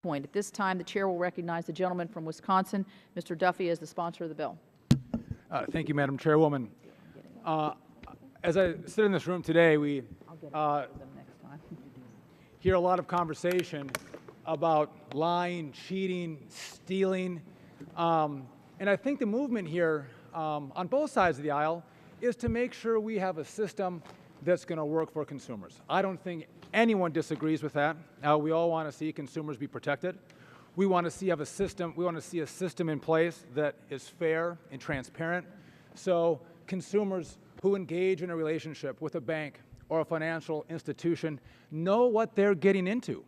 point. At this time, the chair will recognize the gentleman from Wisconsin, Mr. Duffy, as the sponsor of the bill. Thank you, Madam Chairwoman. As I sit in this room today, we hear a lot of conversation about lying, cheating, stealing, and I think the movement here on both sides of the aisle is to make sure we have a system that's going to work for consumers. I don't think anyone disagrees with that. We all want to see consumers be protected. We want to see a system in place that is fair and transparent, so consumers who engage in a relationship with a bank or a financial institution know what they're getting into.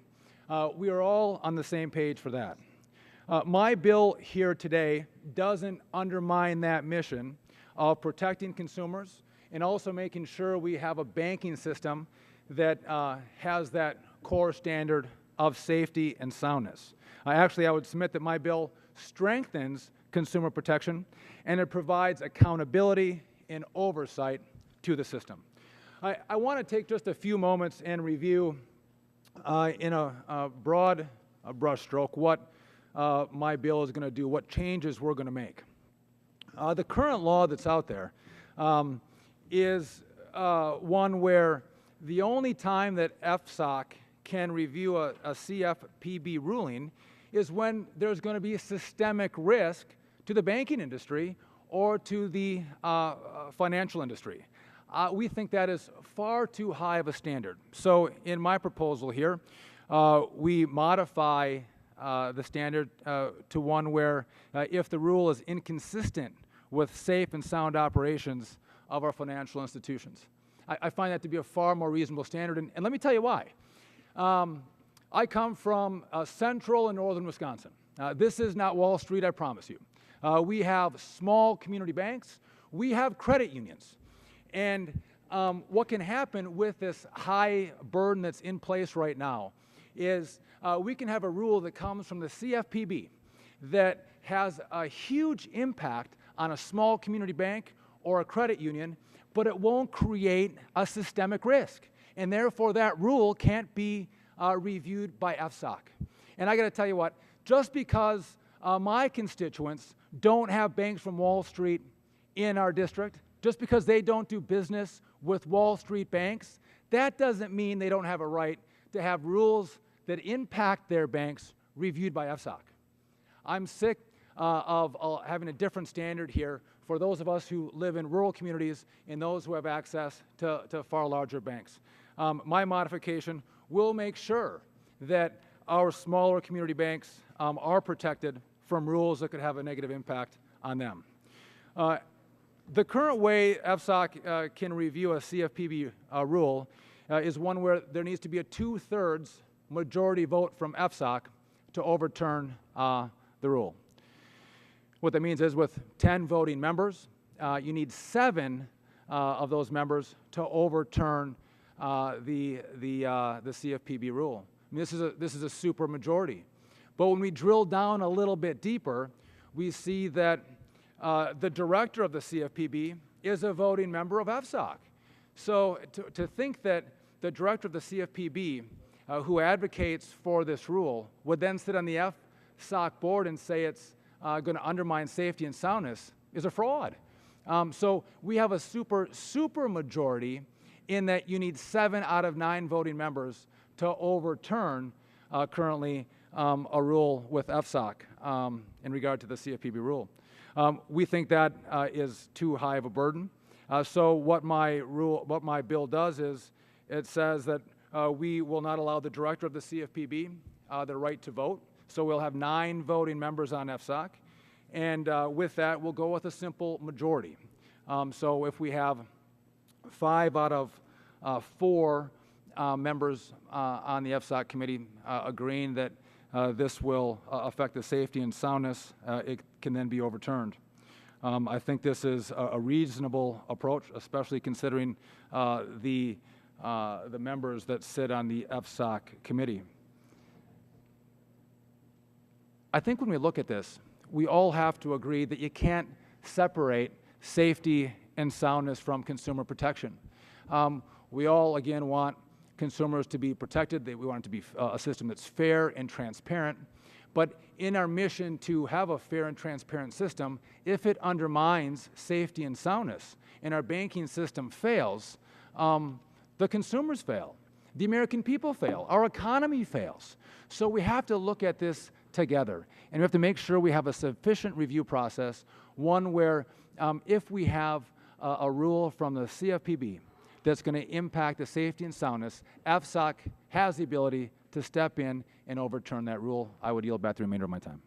We are all on the same page for that. My bill here today doesn't undermine that mission of protecting consumers and also making sure we have a banking system that has that core standard of safety and soundness. Actually, I would submit that my bill strengthens consumer protection and it provides accountability and oversight to the system. I want to take just a few moments and review in a broad brushstroke what my bill is going to do, what changes we're going to make. The current law that's out there is one where the only time that FSOC can review a CFPB ruling is when there's going to be a systemic risk to the banking industry or to the financial industry. We think that is far too high of a standard. So in my proposal here, we modify the standard to one where if the rule is inconsistent with safe and sound operations of our financial institutions. I find that to be a far more reasonable standard, and let me tell you why. I come from central and northern Wisconsin. This is not Wall Street, I promise you. We have small community banks. We have credit unions. And what can happen with this high burden that's in place right now is we can have a rule that comes from the CFPB that has a huge impact on a small community bank or a credit union, but it won't create a systemic risk. And therefore, that rule can't be reviewed by FSOC. And I got to tell you what, just because my constituents don't have banks from Wall Street in our district, just because they don't do business with Wall Street banks, that doesn't mean they don't have a right to have rules that impact their banks reviewed by FSOC. I'm sick of having a different standard here for those of us who live in rural communities and those who have access to far larger banks. My modification will make sure that our smaller community banks are protected from rules that could have a negative impact on them. The current way FSOC can review a CFPB rule is one where there needs to be a 2/3 majority vote from FSOC to overturn the rule. What that means is with 10 voting members, you need 7 of those members to overturn the CFPB rule. I mean, this is a super majority. But when we drill down a little bit deeper, we see that the director of the CFPB is a voting member of FSOC. So to think that the director of the CFPB who advocates for this rule would then sit on the FSOC board and say it's going to undermine safety and soundness is a fraud. So we have a super majority in that you need 7 out of 9 voting members to overturn currently a rule with FSOC in regard to the CFPB rule. We think that is too high of a burden. So what my bill does is it says that we will not allow the director of the CFPB the right to vote. So we'll have 9 voting members on FSOC. And with that, we'll go with a simple majority. So if we have 5 out of 4 members on the FSOC committee agreeing that this will affect the safety and soundness, it can then be overturned. I think this is a reasonable approach, especially considering the members that sit on the FSOC committee. I think when we look at this, we all have to agree that you can't separate safety and soundness from consumer protection. We all, again, want consumers to be protected. We want it to be a system that's fair and transparent. But in our mission to have a fair and transparent system, if it undermines safety and soundness and our banking system fails, the consumers fail. The American people fail. Our economy fails. So we have to look at this together. And we have to make sure we have a sufficient review process, one where if we have a rule from the CFPB that's going to impact the safety and soundness, FSOC has the ability to step in and overturn that rule. I would yield back the remainder of my time.